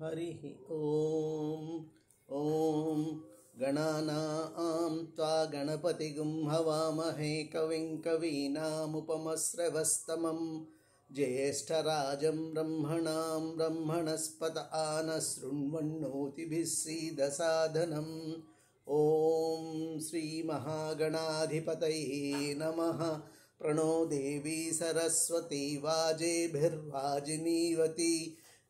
हरिः ॐ ॐ गणानां त्वा गणपतिगुं हवामहे कविं कवीनामुपमश्रवस्तमं ज्येष्ठराजं ब्रह्मणां ब्रह्मणस्पत आनशृण्वन्नोतिभिः सीदसादनम् ॐ श्रीमहागणाधिपतये नमः। प्रणो देवी सरस्वती वाजेभिर्वाजिनीवती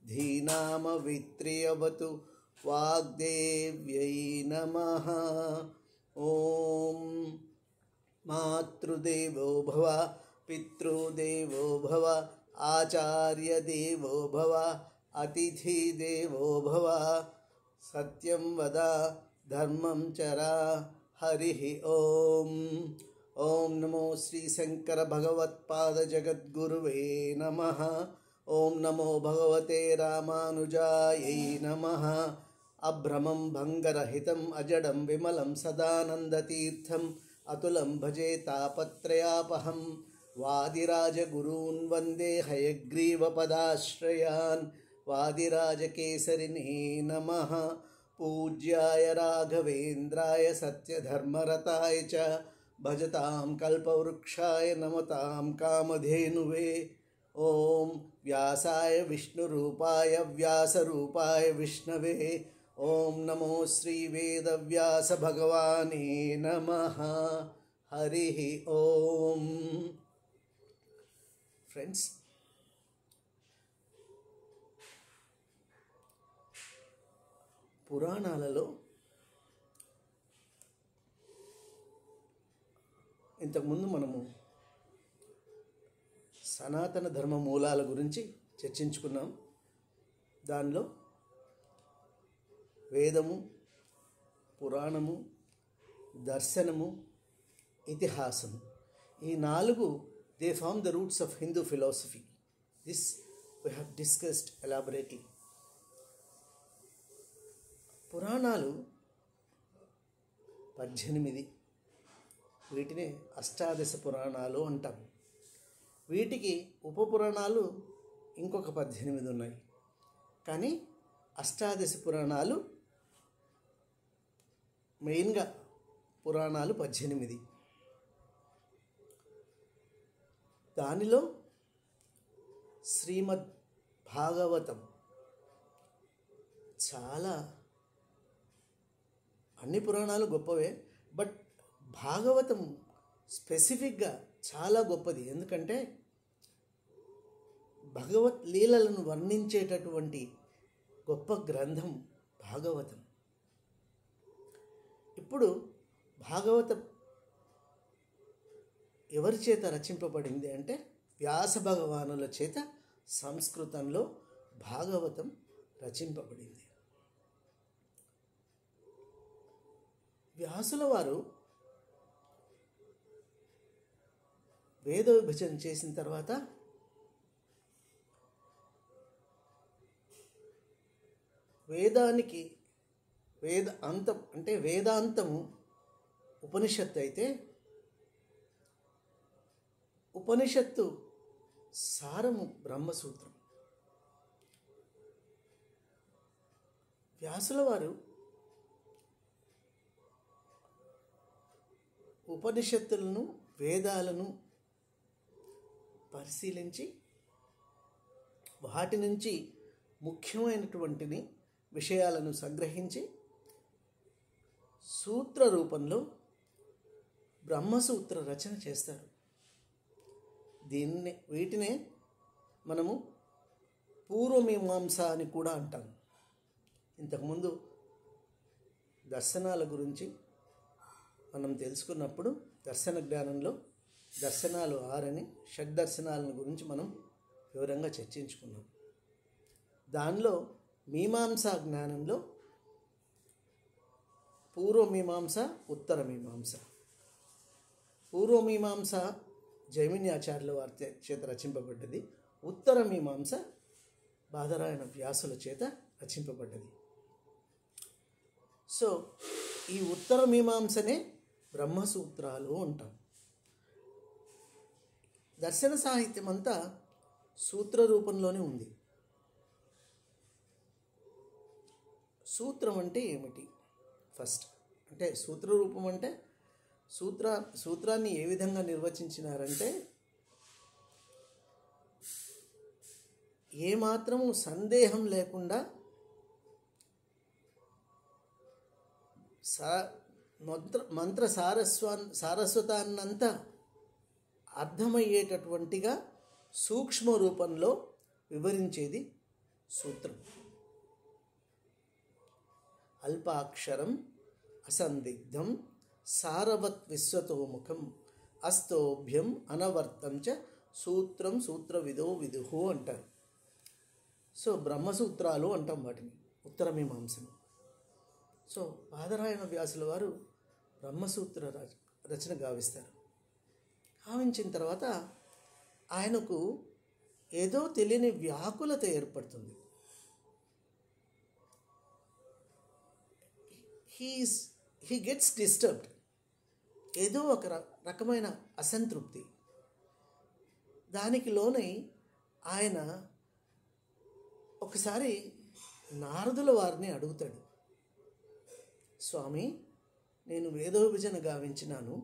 धीनामवित्र्यवतु वाग्देव्यै नमः। ॐ मातृदेवो भव पितृदेवो भव आचार्यदेवो भव अतिथिदेवो भव सत्यं वद धर्मं चर। हरिः ॐ ॐ नमो श्री शंकर भगवत्पाद जगद्गुरुवे नमः। ॐ नमो भगवते रामानुजायै नमः। अभ्रमं भङ्गरहितम् अजडं विमलं सदानन्दतीर्थम् अतुलं भजे तापत्रयापहं वादिराजगुरून् वन्दे हयग्रीवपदाश्रयान्। वादिराजकेसरिणे नमः। पूज्याय राघवेन्द्राय सत्यधर्मरताय च भजतां कल्पवृक्षाय नमतां कामधेनुवे। ॐ व्यासाय विष्णुरूपाय व्यासरूपाय विष्णवे ॐ नमो श्रीवेदव्यासभगवाने नमः। हरिः ॐ। फ्रेंड्स, పురాణాలలో ఇంతకుముందు మనము సనాతన ధర్మ మూలాల గురించి చర్చించుకున్నాం. దానిలో వేదము, పురాణము, దర్శనము, ఇతిహాసము, ఈ నాలుగు they form the roots of Hindu philosophy. This we have discussed elaborately. పురాణాలు 18, వీటినే అష్టాదశ పురాణాలు అంటాం. వీటికి ఉపపురాణాలు ఇంకొక 18 ఉన్నాయి. కానీ అష్టాదశ పురాణాలు మెయిన్గా పురాణాలు 18. దానిలో శ్రీమద్ భాగవతం చాలా, అన్ని పురాణాలు గొప్పవే, బట్ భాగవతం స్పెసిఫిక్గా చాలా గొప్పది. ఎందుకంటే భగవత్ లీలలను వర్ణించేటటువంటి గొప్ప గ్రంథం భాగవతం. ఇప్పుడు భాగవతం ఎవరి చేత రచింపబడింది అంటే వ్యాస భగవానుల చేత సంస్కృతంలో భాగవతం రచింపబడింది. వ్యాసుల వారు వేద విభజన చేసిన తర్వాత వేదానికి అంతం అంటే వేదాంతము ఉపనిషత్తు అయితే, ఉపనిషత్తు సారము బ్రహ్మసూత్రం. వ్యాసుల వారు ఉపనిషత్తులను, వేదాలను పరిశీలించి వాటి నుంచి ముఖ్యమైనటువంటి విషయాలను సంగ్రహించి సూత్ర రూపంలో బ్రహ్మసూత్ర రచన చేస్తారు. వీటినే మనము పూర్వమీమాంస అని కూడా అంటాం. ఇంతకుముందు దర్శనాల గురించి మనం తెలుసుకున్నప్పుడు దర్శన జ్ఞానంలో దర్శనాలు 6 షడ్దర్శనాలను గురించి మనం వివరంగా చర్చించుకున్నాం. దానిలో మీమాంసా జ్ఞానంలో పూర్వమీమాంస, ఉత్తరమీమాంస. పూర్వమీమాంస జైమిన్యాచార్యుల వారి చేత రచింపబడ్డది. ఉత్తరమీమాంస బాదరాయణ వ్యాసుల చేత రచింపబడ్డది. సో ఈ ఉత్తరమీమాంసనే బ్రహ్మసూత్రాలు అంటాం. దర్శన సాహిత్యం అంతా సూత్ర రూపంలోనే ఉంది. సూత్రం అంటే ఏమిటి? ఫస్ట్ అంటే సూత్ర రూపం అంటే సూత్రాన్ని ఏ విధంగా నిర్వచించినారంటే, ఏమాత్రము సందేహం లేకుండా మంత్ర సారస్వతాన్నంతా అర్థమయ్యేటటువంటిగా సూక్ష్మ రూపంలో వివరించేది సూత్రం. అల్పాక్షరం అసందిగ్ధం సారవత్ విశ్వతోముఖం అస్తోభ్యం అనవర్తం చ సూత్రం సూత్రవిదో విదుహు అంటారు. సో బ్రహ్మసూత్రాలు అంటాం వాటిని, ఉత్తరమీమాంసను. సో బాదరాయణ వ్యాసుల వారు బ్రహ్మసూత్ర రచన గావిస్తారు. గావించిన తర్వాత ఆయనకు ఏదో తెలియని వ్యాకులత ఏర్పడుతుంది. He gets disturbed. ఏదో ఒక రకమైన అసంతృప్తి. దానికి లోనై ఆయన ఒకసారి నారదుల వారిని అడుగుతాడు, స్వామి, నేను వేదోవిభజన గావించినాను,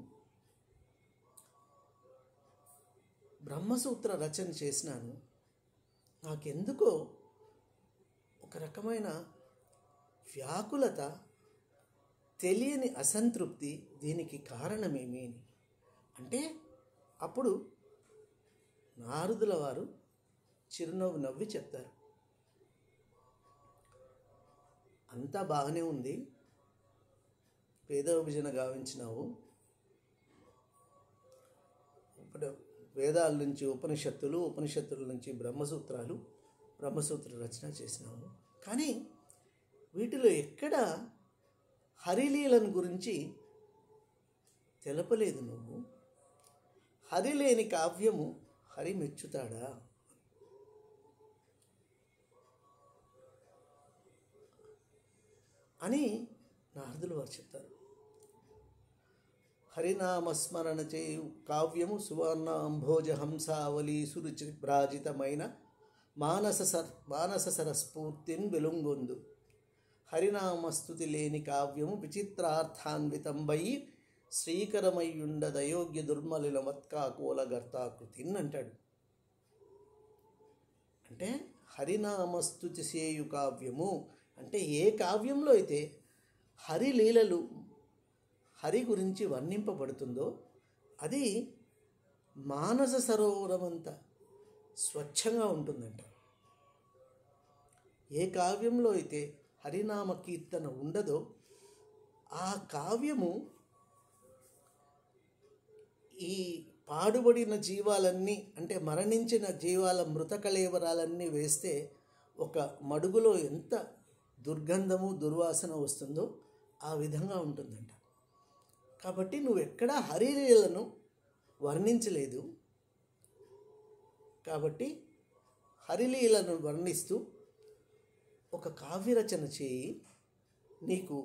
బ్రహ్మసూత్ర రచన చేసినాను, నాకెందుకో ఒక రకమైన వ్యాకులత, తెలియని అసంతృప్తి, దీనికి కారణమేమి అని అంటే, అప్పుడు నారదుల వారు చిరునవ్వు నవ్వి చెప్తారు, అంతా బాగానే ఉంది, వేదోవిభజన గావించినావు, ఇప్పుడు వేదాల నుంచి ఉపనిషత్తులు, ఉపనిషత్తుల నుంచి బ్రహ్మసూత్రాలు, బ్రహ్మసూత్ర రచన చేసినావు, కానీ వీటిలో ఎక్కడ హరిలీలను గురించి తెలపలేదు నువ్వు. హరి లేని కావ్యము హరి మెచ్చుతాడా అని నారదులు వారు చెప్తారు. హరినామస్మరణ చేయు కావ్యము సువర్ణాంభోజ హంసావళి సురుచి భ్రాజితమైన మానస సరస్ఫూర్తిన్ వెలుంగొందు. హరినామస్తుతి లేని కావ్యము విచిత్రార్థాన్వితంబై శ్రీకరమయ్యుండదయోగ్య దుర్మలిన మత్కాకోల గర్తాకృతిన్ అంటాడు. అంటే హరినామస్తుతి చేయు కావ్యము అంటే ఏ కావ్యంలో అయితే హరి లీలలు, హరి గురించి వర్ణింపబడుతుందో అది మానస సరోవరమంత స్వచ్ఛంగా ఉంటుందంట. ఏ కావ్యంలో అయితే హరినామ కీర్తన ఉండదో ఆ కావ్యము ఈ పాడుబడిన జీవాలన్నీ, అంటే మరణించిన జీవాల మృతకళేవరాలన్నీ వేస్తే ఒక మడుగులో ఎంత దుర్గంధము, దుర్వాసన వస్తుందో ఆ విధంగా ఉంటుందంట. కాబట్టి నువ్వు ఎక్కడా హరిలీలను వర్ణించలేదు. కాబట్టి హరిలీలను వర్ణిస్తూ ఒక కావ్యరచన చేయి, నీకు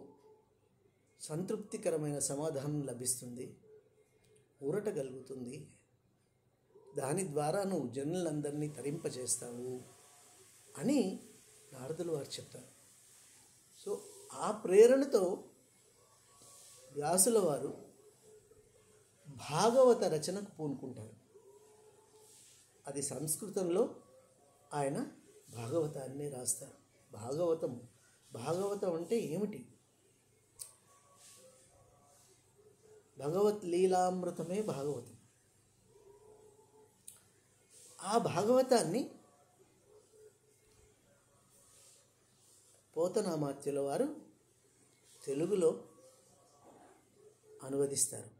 సంతృప్తికరమైన సమాధానం లభిస్తుంది, ఊరట కలుగుతుంది, దాని ద్వారా నువ్వు జనులందరినీ తరింపజేస్తావు అని నారదులు వారు చెప్తారు. సో ఆ ప్రేరణతో వ్యాసుల వారు భాగవత రచనకు పూనుకుంటారు. అది సంస్కృతంలో ఆయన భాగవతాన్ని రాస్తారు. భాగవతం అంటే ఏమిటి? భగవత్ లీలామృతమే భాగవతం. ఆ భాగవతాన్ని పోతనామాత్యుల వారు తెలుగులో అనువదిస్తారు.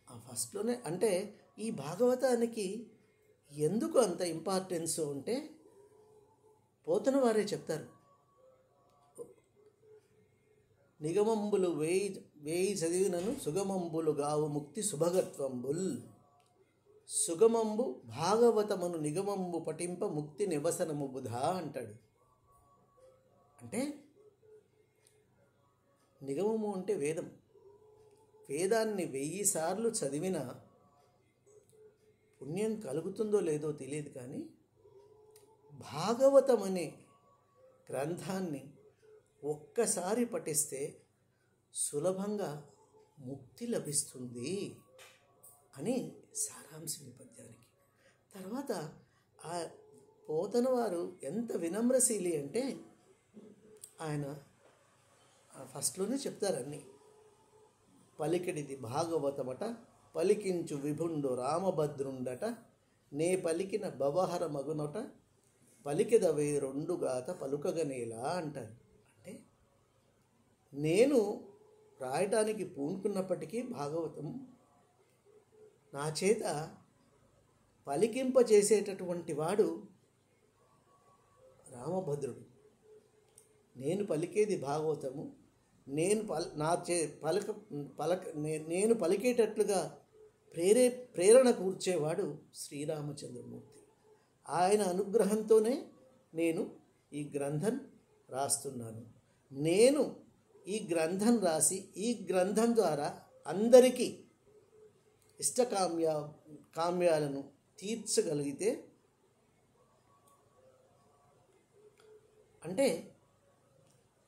ఆ ఫస్ట్లోనే అంటే ఈ భాగవతానికి ఎందుకు అంత ఇంపార్టెన్స్ అంటే పోతన వారే చెప్తారు. నిగమంబులు వేయి చదివినను సుగమంబులు గావు ముక్తి శుభగత్వంబుల్. సుగమంబు భాగవతమును నిగమంబు పఠింప ముక్తి నివసనము బుధా అంటాడు. అంటే నిగమము అంటే వేదం. వేదాన్ని 1000 సార్లు చదివినా పుణ్యం కలుగుతుందో లేదో తెలియదు, కానీ భాగవతం అనే గ్రంథాన్ని ఒక్కసారి పఠిస్తే సులభంగా ముక్తి లభిస్తుంది అని సారాంశం ఈ పద్యానికి. తర్వాత ఆ పోతన వారు ఎంత వినమ్రశీలి అంటే ఆయన ఫస్ట్లోనే చెప్తారన్నీ. పలికిడిది భాగవతమట, పలికించు విభుండు రామభద్రుండట, నే పలికిన భవహర మగునట, పలికిదవే రెండుగాత పలుకగనేలా అంటారు. అంటే నేను రాయటానికి పూనుకున్నప్పటికీ భాగవతం నా చేత పలికింపచేసేటటువంటి వాడు రామభద్రుడు. నేను పలికేది భాగవతము, నేను నేను పలికేటట్లుగా ప్రేరణ కూర్చేవాడు శ్రీరామచంద్రమూర్తి. ఆయన అనుగ్రహంతోనే నేను ఈ గ్రంథం రాస్తున్నాను. నేను ఈ గ్రంథం రాసి ఈ గ్రంథం ద్వారా అందరికీ కామ్యాలను తీర్చగలిగితే, అంటే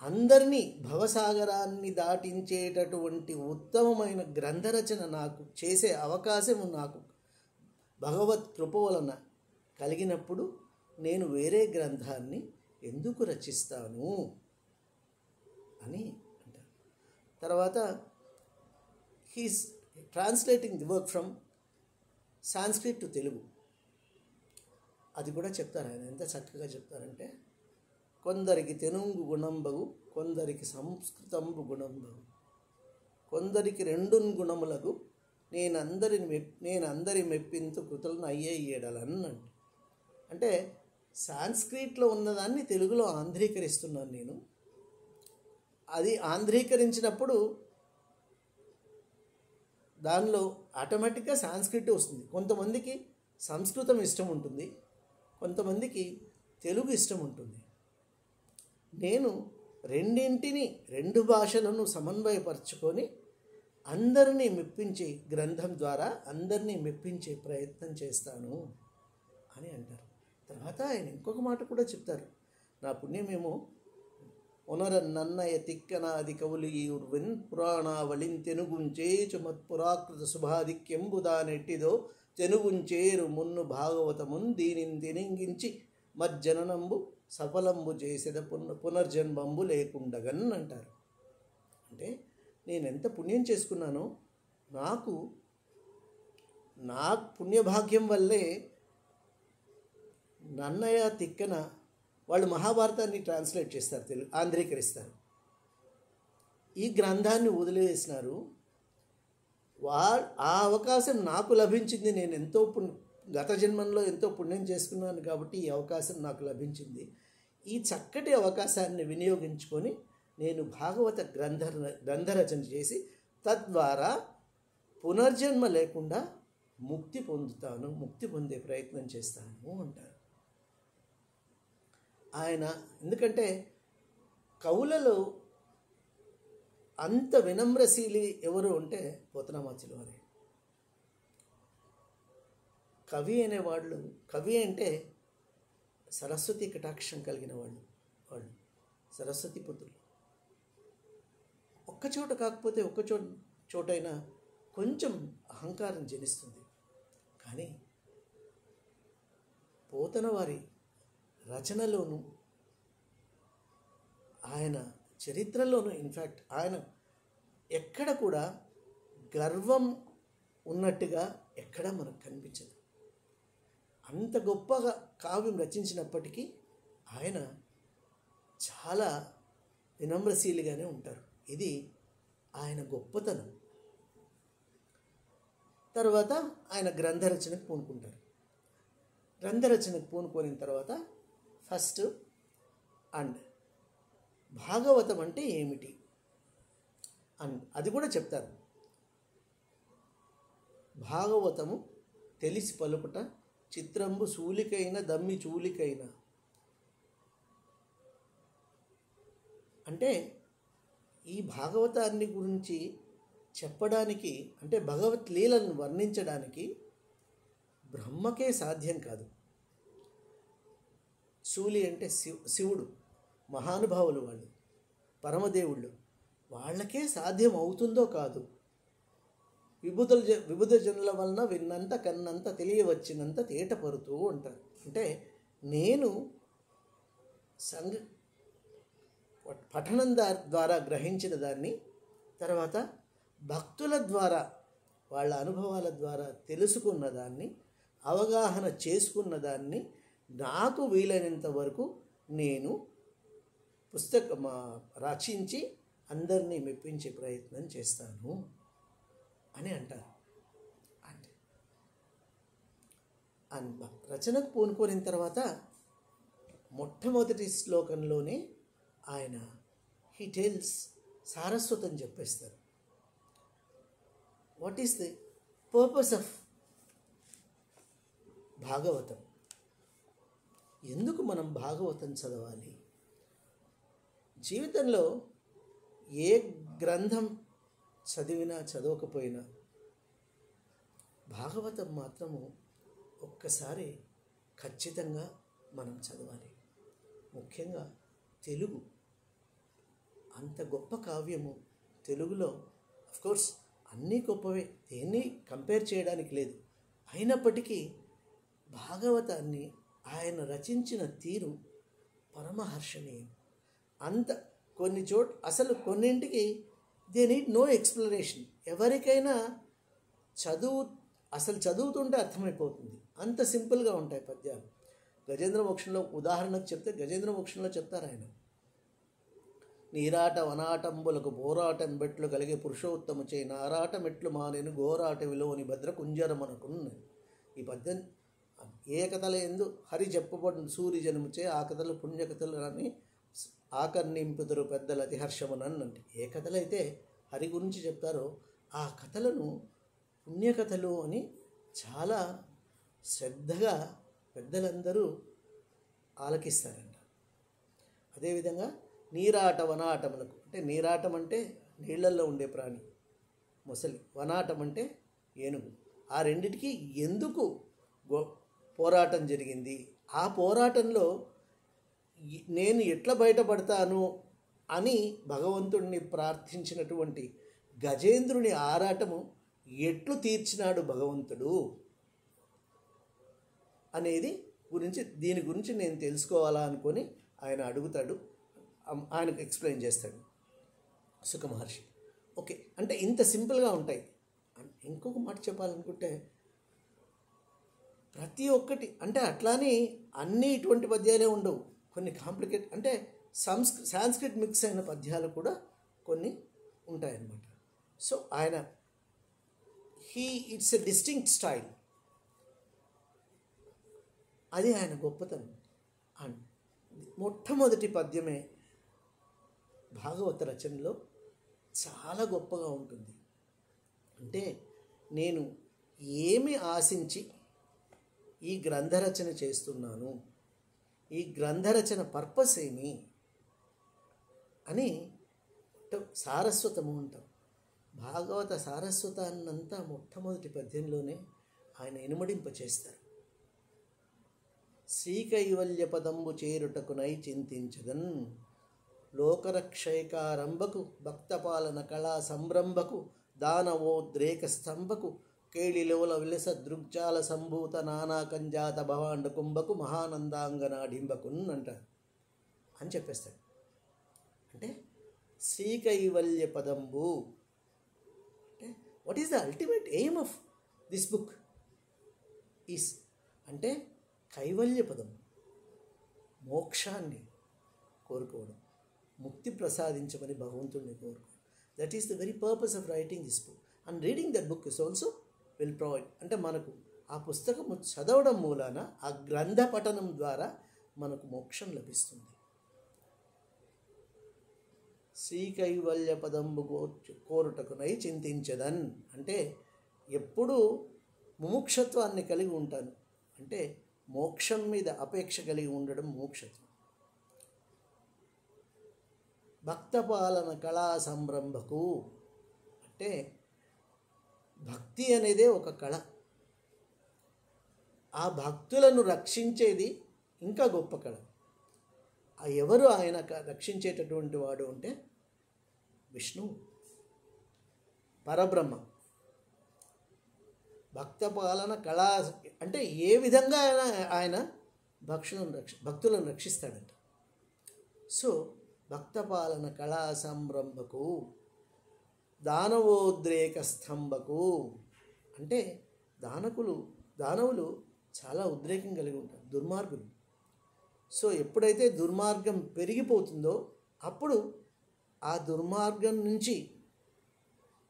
అందరినీ భవసాగరాన్ని దాటించేటటువంటి ఉత్తమమైన గ్రంథరచన నాకు చేసే అవకాశము నాకు భగవత్ కృప వలన కలిగినప్పుడు నేను వేరే గ్రంథాన్ని ఎందుకు రచిస్తాను అని అంటారు. తర్వాత he's translating the work from Sanskrit to Telugu. అది కూడా చెప్తారు ఆయన. ఎంత చక్కగా చెప్తారంటే, కొందరికి తెనుంగు గుణంబగు, కొందరికి సంస్కృతంబు గుణంబగు, కొందరికి రెండున్ గుణములకు నేనందరి మెప్పింతు కృతులను అయ్యేయడలన్. అంటే సాంస్క్రిట్లో ఉన్నదాన్ని తెలుగులో ఆంధ్రీకరిస్తున్నాను నేను. అది ఆంధ్రీకరించినప్పుడు దానిలో ఆటోమేటిక్గా సాంస్క్రిట్ వస్తుంది. కొంతమందికి సంస్కృతం ఇష్టం ఉంటుంది, కొంతమందికి తెలుగు ఇష్టం ఉంటుంది. నేను రెండు భాషలను సమన్వయపరచుకొని అందరినీ మెప్పించే గ్రంథం ద్వారా అందరినీ మెప్పించే ప్రయత్నం చేస్తాను అని అంటారు. తర్వాత ఆయన ఇంకొక మాట కూడా చెప్తారు. నా పుణ్యమేమో ఒనరన్నన్నయ తిక్కనాది కవులు ఈర్విన్ పురాణావళిన్ తెనుగుంచేచు మత్పురాకృత శుభాధిక్యంబుదానెట్టిదో తెనుగుంచేరు మున్ను భాగవతమున్ దీనిని తినింగించి మజ్జననంబు సఫలంబు చేసేద పునర్జన్మంబు లేకుండగన్ అంటారు. అంటే నేను ఎంత పుణ్యం చేసుకున్నానో, నా పుణ్యభాగ్యం వల్లే నన్నయ్య తిక్కన వాళ్ళు మహాభారతాన్ని ట్రాన్స్లేట్ చేస్తారు, తెలుగు ఆంధ్రీకరిస్తారు. ఈ గ్రంథాన్ని వదిలివేసినారు. ఆ అవకాశం నాకు లభించింది. నేను గత జన్మంలో ఎంతో పుణ్యం చేసుకున్నాను కాబట్టి ఈ అవకాశం నాకు లభించింది. ఈ చక్కటి అవకాశాన్ని వినియోగించుకొని నేను భాగవత గ్రంథరచన చేసి తద్వారా పునర్జన్మ లేకుండా ముక్తి పొందే ప్రయత్నం చేస్తాను అంటారు ఆయన. ఎందుకంటే కవులలో అంత వినమ్రశీలి ఎవరు అంటే పోతనామాచులు వారే. కవి అంటే సరస్వతి కటాక్షం కలిగిన వాళ్ళు సరస్వతి పుత్రులు. ఒక్కచోట కాకపోతే చోటైనా కొంచెం అహంకారం జనిస్తుంది. కానీ పోతన వారి రచనలోను ఆయన చరిత్రలోను ఇన్ఫ్యాక్ట్ ఆయన ఎక్కడ కూడా గర్వం ఉన్నట్టుగా ఎక్కడా మనకు కనిపించదు. అంత గొప్పగా కావ్యం రచించినప్పటికీ ఆయన చాలా వినమ్రశీలిగానే ఉంటారు. ఇది ఆయన గొప్పతనం. తర్వాత ఆయన గ్రంథరచనకు పూనుకుంటారు. గ్రంథరచనకు పూనుకోని తర్వాత ఫస్ట్ భాగవతం అంటే ఏమిటి అది కూడా చెప్తారు. భాగవతము తెలిసి పలుకుట చిత్రంబు సూలికైన దమ్మి చూలికైన. అంటే ఈ భాగవతాన్ని గురించి చెప్పడానికి, అంటే భగవత్ లీలను వర్ణించడానికి బ్రహ్మకే సాధ్యం కాదు. శూలి అంటే శివుడు, మహానుభావులు వాళ్ళు, పరమదేవుళ్ళు. వాళ్ళకే సాధ్యం అవుతుందో కాదు. విబుధ జనుల వలన విన్నంత కన్నంత తెలియవచ్చినంత తేటపరుతూ ఉంటారు. అంటే నేను పఠనం ద్వారా గ్రహించిన దాన్ని, తర్వాత భక్తుల ద్వారా వాళ్ళ అనుభవాల ద్వారా తెలుసుకున్న దాన్ని, అవగాహన చేసుకున్న దాన్ని నాకు వీలైనంత వరకు నేను రచించి అందరినీ మెప్పించే ప్రయత్నం చేస్తాను అని అంటారు. అంటే రచనకు పూనుకోని తర్వాత మొట్టమొదటి శ్లోకంలోనే ఆయన హీ టెల్స్ సారస్వతం చెప్పేస్తారు. What is the purpose of Bhagavatam? ఎందుకు మనం భాగవతం చదవాలి? జీవితంలో ఏ గ్రంథం చదివినా చదవకపోయినా భాగవతం మాత్రము ఒక్కసారి ఖచ్చితంగా మనం చదవాలి. ముఖ్యంగా తెలుగు అంత గొప్ప కావ్యము. తెలుగులో అఫ్కోర్స్ అన్నీ గొప్పవే, దేన్ని కంపేర్ చేయడానికి లేదు. అయినప్పటికీ భాగవతాన్ని ఆయన రచించిన తీరు పరమహర్షణీయం. అంత కొన్ని అసలు కొన్నింటికి దే నీడ్ నో ఎక్స్ప్లెనేషన్. ఎవరికైనా చదువుతుంటే అర్థమైపోతుంది. అంత సింపుల్గా ఉంటాయి పద్యాలు. గజేంద్ర మోక్షంలో ఉదాహరణకు చెప్తే, గజేంద్ర మోక్షంలో చెప్తారు ఆయన, నీరాట వనాటంబులకు పోరాటం బెట్లు కలిగే పురుషోత్తము చే నారాట మెట్లు మానేను ఘోరాట విలోని భద్ర కుంజరమనకున్న. ఈ పద్యం ఏ కథల ఎందు హరి చెప్పబడిన సూర్య జన్మచే ఆ కథలు పుణ్యకథలు అని ఆకర్ణింపుదురు పెద్దల అతిహర్షమునంటే, ఏ కథలైతే హరి గురించి చెప్తారో ఆ కథలను పుణ్యకథలు అని చాలా శ్రద్ధగా పెద్దలందరూ ఆలకిస్తారంట. అదేవిధంగా నీరాట వనాటములకు, అంటే నీరాటం అంటే నీళ్లల్లో ఉండే ప్రాణి మొసలి, వనాటం అంటే ఏనుగు. ఆ రెండిటికి ఎందుకు పోరాటం జరిగింది, ఆ పోరాటంలో నేను ఎట్లా బయటపడతాను అని భగవంతుడిని ప్రార్థించినటువంటి గజేంద్రుని ఆరాటము ఎట్లు తీర్చినాడు భగవంతుడు అనేది దీని గురించి నేను తెలుసుకోవాలా అనుకొని ఆయన అడుగుతాడు, ఆయనకు ఎక్స్ప్లెయిన్ చేస్తాడు సుఖ మహర్షి. ఓకే, అంటే ఇంత సింపుల్గా ఉంటాయి. ఇంకొక మాట చెప్పాలనుకుంటే, ప్రతి ఒక్కటి అంటే అట్లానే అన్నీ ఇటువంటి పద్యాలే ఉండవు, కొన్ని కాంప్లికేట్ అంటే సాంస్క్రిట్ మిక్స్ అయిన పద్యాలు కూడా కొన్ని ఉంటాయన్నమాట. సో ఆయన ఇట్స్ ఎ డిస్టింక్ట్ స్టైల్, అది ఆయన గొప్పతనం. అండ్ మొట్టమొదటి పద్యమే భాగవత రచనలో చాలా గొప్పగా ఉంటుంది. అంటే నేను ఏమి ఆశించి ఈ గ్రంథరచన చేస్తున్నాను, ఈ గ్రంథరచన పర్పస్ ఏమి అని సారస్వతము అంటాం. భాగవత సారస్వతాన్నంతా మొట్టమొదటి పద్యంలోనే ఆయన ఇనుమడింపచేస్తారు. శ్రీకైవల్య పదంబు చేరుటకునై చింతించదన్, లోకరక్షైకారంభకు భక్తపాలన కళా సంరంభకు దానవోద్రేక స్తంభకు కేళిలోల విలస దృగ్జాల సంభూత నానాకంజాత భవాండ కుంభకు మహానందాంగనాడింబకున్ అంటారు అని చెప్పేస్తాడు. అంటే శ్రీకైవల్య పదంబు అంటే what is the ultimate aim of this book is అంటే కైవల్య పదం, మోక్షాన్ని కోరుకోవడం, ముక్తి ప్రసాదించమని భగవంతుడిని కోరుకోవడం. That is the very purpose of writing this book. And reading that book is also will provide, అంటే మనకు ఆ పుస్తకము చదవడం మూలాన, ఆ గ్రంథ పఠనం ద్వారా మనకు మోక్షం లభిస్తుంది. శ్రీకైవల్య పదంబు కోరుటకునై చింతించదన్ అంటే ఎప్పుడూ ముముక్షత్వాన్ని కలిగి ఉంటాను, అంటే మోక్షం మీద అపేక్ష కలిగి ఉండడం మోక్షత్వం. భక్తపాలన కళా సంరంభకు అంటే భక్తి అనేదే ఒక కళ, ఆ భక్తులను రక్షించేది ఇంకా గొప్ప కళ. ఎవరు ఆయన రక్షించేటటువంటి వాడు అంటే విష్ణువు, పరబ్రహ్మ. భక్త పాలన కళా అంటే ఏ విధంగా ఆయన భక్తులను రక్షిస్తాడంట. సో భక్త పాలన కళా సంరంభకు దానవోద్రేక స్తంభకు అంటే దానవులు చాలా ఉద్రేకం కలిగి ఉంటారు, దుర్మార్గులు. సో ఎప్పుడైతే దుర్మార్గం పెరిగిపోతుందో అప్పుడు ఆ దుర్మార్గం నుంచి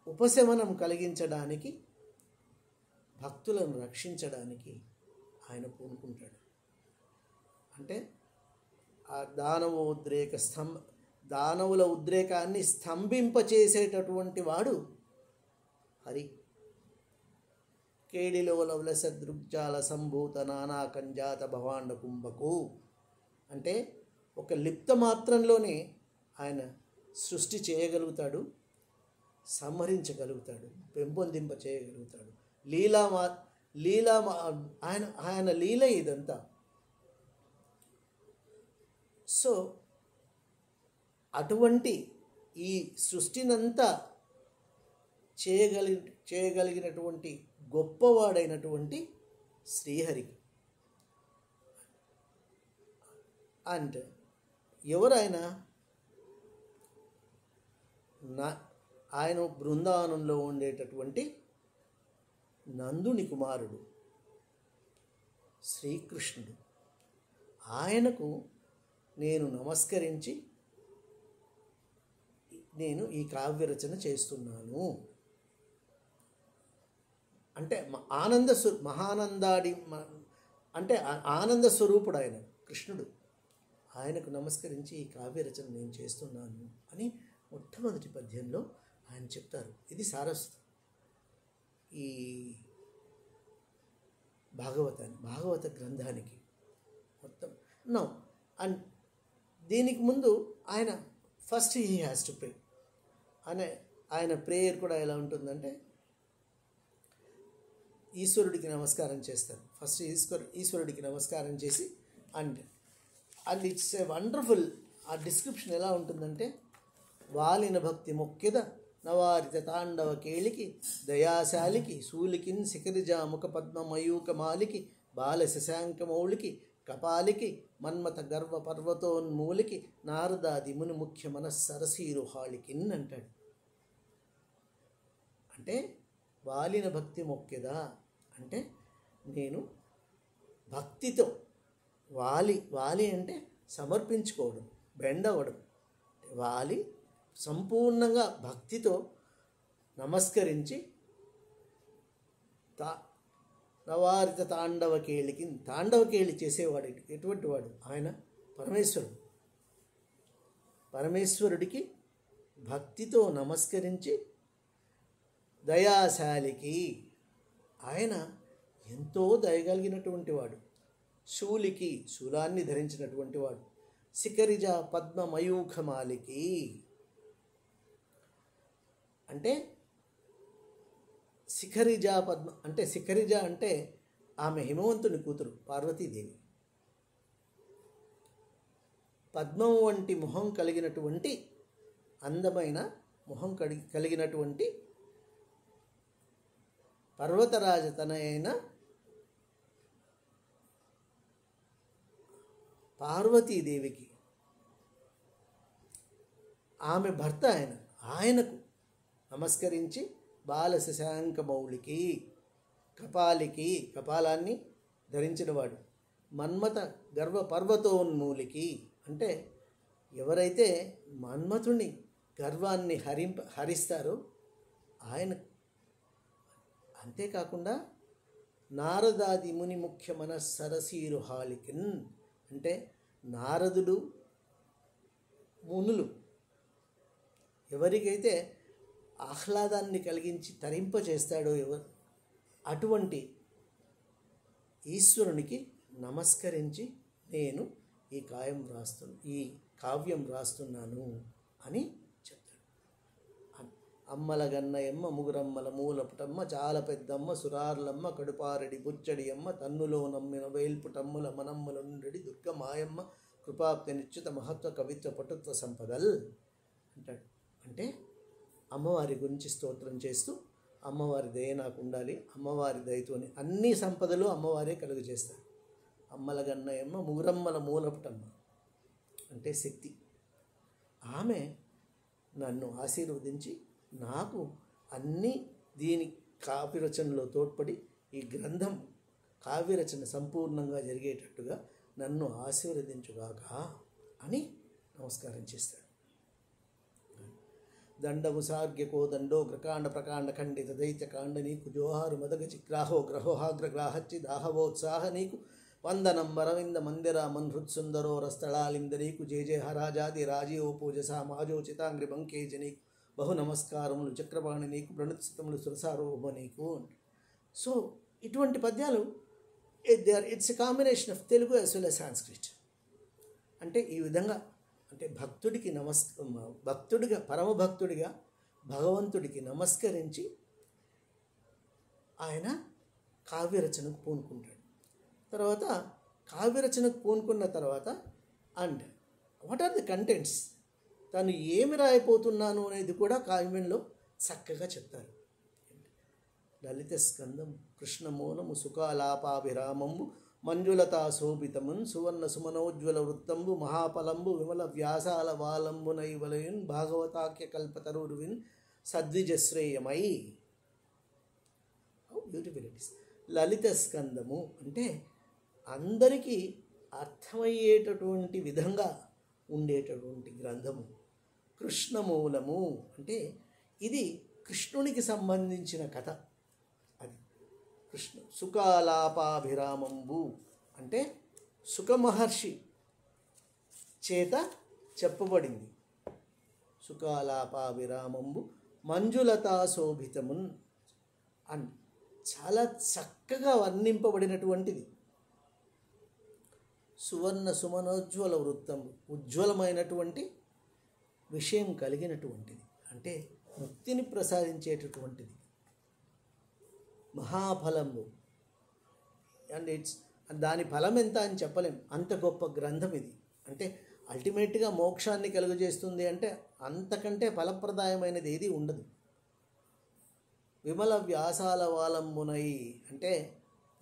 ఉపశమనం కలిగించడానికి, భక్తులను రక్షించడానికి ఆయన పూనుకుంటాడు. అంటే ఆ దానవుల ఉద్రేకాన్ని స్తంభింపచేసేటటువంటి వాడు హరి. కేడిలో లవలస దృగ్జాల సంభూత నానా కంజాత భవాండ కుంభకు అంటే ఒక లిప్త మాత్రంలోనే ఆయన సృష్టి చేయగలుగుతాడు, సంహరించగలుగుతాడు, పెంపొందింప చేయగలుగుతాడు. ఆయన లీల ఇదంతా. సో అటువంటి ఈ సృష్టినంతా చేయగలిగినటువంటి గొప్పవాడైనటువంటి శ్రీహరికి. అండ్ ఎవరైనా ఆయన బృందావనంలో ఉండేటటువంటి నందుని కుమారుడు శ్రీకృష్ణుడు. ఆయనకు నేను నమస్కరించి నేను ఈ కావ్యరచన చేస్తున్నాను. అంటే అంటే ఆనంద స్వరూపుడు ఆయన కృష్ణుడు. ఆయనకు నమస్కరించి ఈ కావ్యరచన నేను చేస్తున్నాను అని మొట్టమొదటి పద్యంలో ఆయన చెప్తారు. ఇది సారస్వతం ఈ భాగవత గ్రంథానికి మొత్తం. నౌ అండ్ దీనికి ముందు ఆయన first he has to pray. ఆయన ప్రేయర్ కూడా ఎలా ఉంటుందంటే ఈశ్వరుడికి నమస్కారం చేస్తారు. ఫస్ట్ ఈశ్వరుడికి నమస్కారం చేసి అండ్ ఇట్స్ ఏ వండర్ఫుల్. ఆ డిస్క్రిప్షన్ ఎలా ఉంటుందంటే వాలిన భక్తి మొక్కెద నవారిత తాండవ కేళికి దయాశాలికి శూలికిన్ శిఖరిజా ముఖ పద్మ మయూక మాలికి బాల శశాంకమౌళికి కపాలికి మన్మథ గర్వ పర్వతోన్మూలికి నారదాది ముని ముఖ్య మనస్సరసీరు హాళికిన్ అంటాడు. అంటే వాలిన భక్తి మొక్కెదా అంటే నేను భక్తితో వాలి అంటే సమర్పించుకోవడం, బెండవడం. వాలి సంపూర్ణంగా భక్తితో నమస్కరించి నవారిత తాండవకేళి చేసేవాడు ఎటువంటి వాడు? ఆయన పరమేశ్వరుడికి భక్తితో నమస్కరించి దయాశాలికి ఆయన ఎంతో దయగలిగినటువంటి వాడు. శూలాన్ని ధరించినటువంటి వాడు. శిఖరిజ పద్మ మయూఖమాలికి అంటే శిఖరిజ అంటే ఆమె హిమవంతుని కూతురు పార్వతీదేవి. పద్మం వంటి మొహం కలిగినటువంటి అందమైన మొహం కలిగినటువంటి పర్వతరాజ తనయైన పార్వతీదేవికి ఆమె భర్త ఆయనకు నమస్కరించి బాల శశాంకమౌళికి కపాలాన్ని ధరించినవాడు. మన్మథ గర్వ పర్వతోన్మూలికి అంటే ఎవరైతే మన్మథుని గర్వాన్ని హరిస్తారో ఆయన. అంతేకాకుండా నారదాది ముని ముఖ్య మనస్సరసీరు హాళికిన్ అంటే నారదుడు మునులు ఎవరికైతే ఆహ్లాదాన్ని కలిగించి తరింపచేస్తాడో అటువంటి ఈశ్వరునికి నమస్కరించి నేను ఈ కావ్యం రాస్తున్నాను అని చెప్తాడు. అమ్మల గన్నయమ్మ ముగురమ్మల మూలపుటమ్మ చాలా పెద్దమ్మ సురార్లమ్మ కడుపారెడి బుచ్చడి అమ్మ తన్నులో నమ్మిన వేల్పుటమ్ముల మనమ్మల నుండి దుర్గమాయమ్మ కృపాప్తి నిశ్చిత మహత్వ కవిత్వ పటుత్వ సంపదల్ అంటాడు. అంటే అమ్మవారి గురించి స్తోత్రం చేస్తూ అమ్మవారి దయ నాకు ఉండాలి, అమ్మవారి దయతోని అన్ని సంపదలు అమ్మవారే కలుగు చేస్తారు. అమ్మల గన్నయమ్మ ముగురమ్మల మూలపుటమ్మ అంటే శక్తి. ఆమె నన్ను ఆశీర్వదించి నాకు అన్నీ దీని కావ్యరచనలో తోడ్పడి ఈ గ్రంథం కావ్యరచన సంపూర్ణంగా జరిగేటట్టుగా నన్ను ఆశీర్వదించుగాక అని నమస్కారం చేస్తాడు. దండము సార్గ్యకో దండో గ్రకాండ ప్రకాండ ఖండిత దైత్యకాండ నీకు జోహారు మదగ చిగ్రాహో గ్రహోహాగ్రగ్రాహచ్చి దాహవోత్సాహ నీకు వందనం వరవింద మందిర మన్హృత్సుందరోర స్థళాలింద నీకు జయ జయ హరాజాది రాజీవో పూజస మాజోచితాంగ్రి బంకేజ నీకు బహు నమస్కారములు చక్రపాణి నీకు ప్రణుత్సితములు సురసారోభ నీకు. సో ఇటువంటి పద్యాలు it's a combination of Telugu as well as Sanskrit. అంటే ఈ విధంగా అంటే భక్తుడికి భక్తుడిగా పరమభక్తుడిగా భగవంతుడికి నమస్కరించి ఆయన కావ్యరచనకు పూనుకుంటాడు. తర్వాత కావ్యరచనకు పూనుకున్న తర్వాత and what are the contents, తాను ఏమి రాయపోతున్నాను అనేది కూడా కావ్యంలో చక్కగా చెప్తారు. లలిత స్కందం కృష్ణమూలము సుఖాలాపాభిరామంబు మంజులతా శోభితమున్ సువర్ణ సుమనోజ్వల వృత్తంబు మహాఫలంబు విమల వ్యాసాల వాలంబునైవలయున్ భాగవతాఖ్య కల్పతరువిన్ సద్విజశ్రేయమై. Beautiful it is. లలిత స్కందము అంటే అందరికీ అర్థమయ్యేటటువంటి విధంగా ఉండేటటువంటి గ్రంథము. కృష్ణమూలము అంటే ఇది కృష్ణునికి సంబంధించిన కథ. అది కృష్ణ సుఖాలాపాభిరామంబు అంటే సుఖమహర్షి చేత చెప్పబడింది. సుఖాలాపాభిరామంబు మంజులతా శోభితమున్ అని చాలా చక్కగా వర్ణింపబడినటువంటిది. సువర్ణ సుమనోజ్వల వృత్తము ఉజ్వలమైనటువంటి విషయం కలిగినటువంటిది, అంటే ముక్తిని ప్రసాదించేటటువంటిది. మహాఫలము అండ్ దాని ఫలం ఎంత అని చెప్పలేం, అంత గొప్ప గ్రంథం ఇది. అంటే అల్టిమేట్గా మోక్షాన్ని కలుగజేస్తుంది అంటే అంతకంటే ఫలప్రదాయమైనది ఏది ఉండదు. విమల వ్యాసాల వాలంబునై అంటే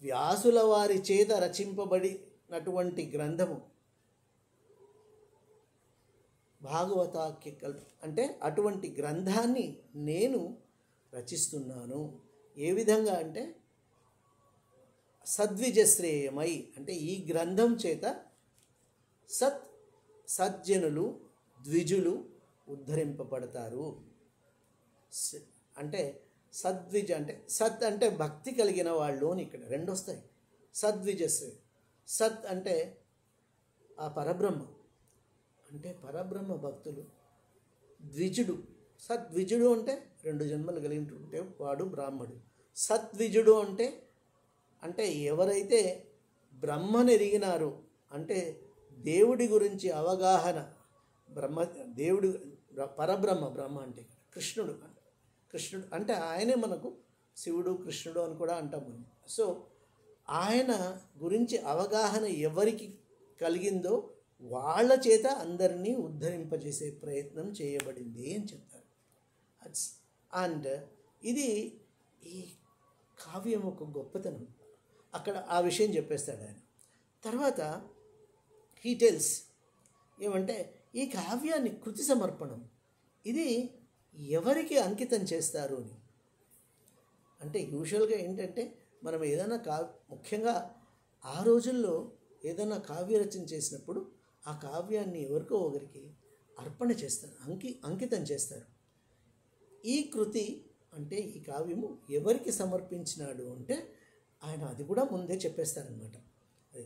వ్యాసుల వారి చేత రచింపబడినటువంటి గ్రంథము. భాగవతాఖ్య అంటే అటువంటి గ్రంథాన్ని నేను రచిస్తున్నాను. ఏ విధంగా అంటే సద్విజశ్రేయమై అంటే ఈ గ్రంథం చేత సజ్జనులు ద్విజులు ఉద్ధరింపబడతారు. అంటే సద్విజ అంటే సత్ అంటే భక్తి కలిగిన వాళ్ళు అని ఇక్కడ రెండు వస్తాయి. సద్విజశ్రేయ సత్ అంటే ఆ పరబ్రహ్మ అంటే పరబ్రహ్మ భక్తులు. ద్విజుడు సద్విజుడు అంటే 2 జన్మలు కలిగినటువంటి వాడు బ్రాహ్మడు. సద్విజుడు అంటే అంటే ఎవరైతే బ్రహ్మను ఎరిగినారో అంటే దేవుడి గురించి అవగాహన దేవుడు పరబ్రహ్మ బ్రహ్మ అంటే కృష్ణుడు అంటే ఆయనే మనకు శివుడు కృష్ణుడు అని కూడా అంటాము. సో ఆయన గురించి అవగాహన ఎవరికి కలిగిందో వాళ్ళ చేత అందరినీ ఉద్ధరింపజేసే ప్రయత్నం చేయబడింది అని చెప్తారు. అండ్ ఇది ఈ కావ్యం ఒక గొప్పతనం. అక్కడ ఆ విషయం చెప్పేస్తాడు ఆయన. తర్వాత హీ టెల్స్ ఏమంటే ఈ కావ్యాన్ని కృతి సమర్పణం ఇది ఎవరికి అంకితం చేస్తారు అని. అంటే యూజువల్గా ఏంటంటే మనం ఏదైనా ముఖ్యంగా ఆ రోజుల్లో ఏదైనా కావ్యరచన చేసినప్పుడు ఆ కావ్యాన్ని ఎవరికో ఒకరికి అర్పణ చేస్తారు, అంకితం చేస్తారు. ఈ కృతి అంటే ఈ కావ్యము ఎవరికి సమర్పించినాడు అంటే ఆయన అది కూడా ముందే చెప్పేస్తారనమాట. అది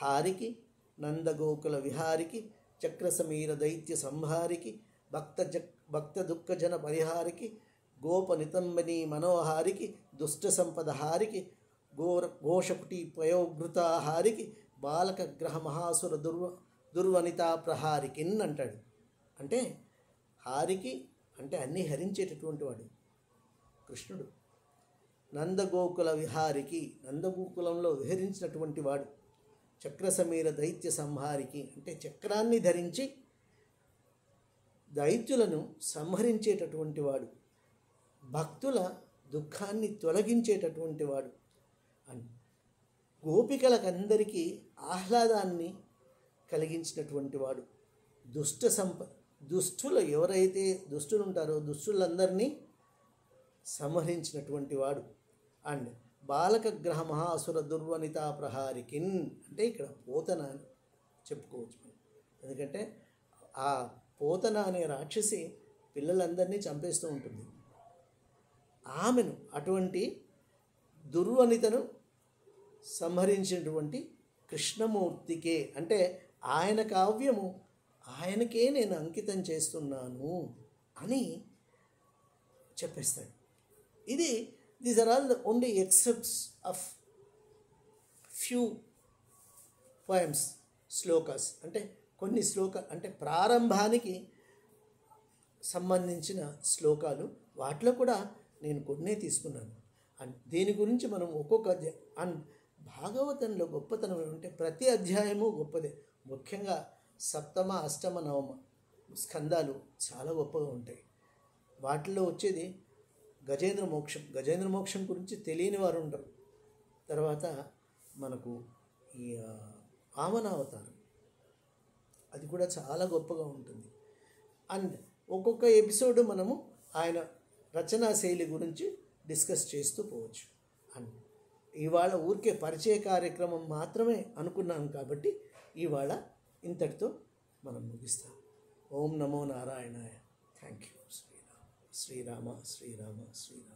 హారికి నందగోకుల విహారికి చక్రసమీర దైత్య సంహారికి భక్త దుఃఖజన పరిహారికి గోప నితంబని మనోహారికి దుష్ట సంపద హారికి ఘోషకుటి పయోభృతాహారికి బాలక గ్రహ మహాసుర దుర్వనితా ప్రహారికి అంటాడు. అంటే హారికి అంటే అన్నీ హరించేటటువంటి వాడు కృష్ణుడు. నందగోకుల విహారికి నందగోకులంలో విహరించినటువంటి వాడు. చక్రసమీర దైత్య సంహారికి అంటే చక్రాన్ని ధరించి దైత్యులను సంహరించేటటువంటి వాడు, భక్తుల దుఃఖాన్ని తొలగించేటటువంటి వాడు అని గోపికలకందరికీ ఆహ్లాదాన్ని కలిగించినటువంటి వాడు, దుష్టులు ఎవరైతే దుష్టులు ఉంటారో దుష్టులందరినీ సంహరించినటువంటి వాడు. అండ్ బాలక గ్రహ మహాసుర దుర్వనితా ప్రహారికిన్ అంటే ఇక్కడ పోతన అని చెప్పుకోవచ్చు మనం. ఎందుకంటే ఆ పోతన అనే రాక్షసి పిల్లలందరినీ చంపేస్తూ ఉంటుంది. ఆమెను అటువంటి దుర్వనితను సంహరించినటువంటి కృష్ణమూర్తికే అంటే ఆయన కావ్యము ఆయనకే నేను అంకితం చేస్తున్నాను అని చెప్పేస్తాడు. These are all the only excerpts of few poems, shlokas అంటే కొన్ని అంటే ప్రారంభానికి సంబంధించిన శ్లోకాలు. వాటిలో కూడా నేను కొన్నే తీసుకున్నాను. అండ్ దీని గురించి మనం ఒక్కొక్క అండ్ భాగవతంలో గొప్పతనం ఏమంటే ప్రతి అధ్యాయము గొప్పదే. ముఖ్యంగా సప్తమ, అష్టమ, నవమ స్కందాలు చాలా గొప్పగా ఉంటాయి. వాటిల్లో వచ్చేది గజేంద్ర మోక్షం గురించి తెలియని వారు ఉండరు. తర్వాత మనకు ఈ వామనావతారం, అది కూడా చాలా గొప్పగా ఉంటుంది. అండ్ ఒక్కొక్క ఎపిసోడ్ మనము ఆయన రచనా శైలి గురించి డిస్కస్ చేస్తూ పోవచ్చు. అండ్ ఇవాళ ఊరికే పరిచయ కార్యక్రమం మాత్రమే అనుకున్నాం కాబట్టి ఇవాళ ఇంతటితో మనం ముగిస్తాం. ఓం నమో నారాయణాయ. Thank you. శ్రీరామ శ్రీరామ శ్రీరామ శ్రీరామ.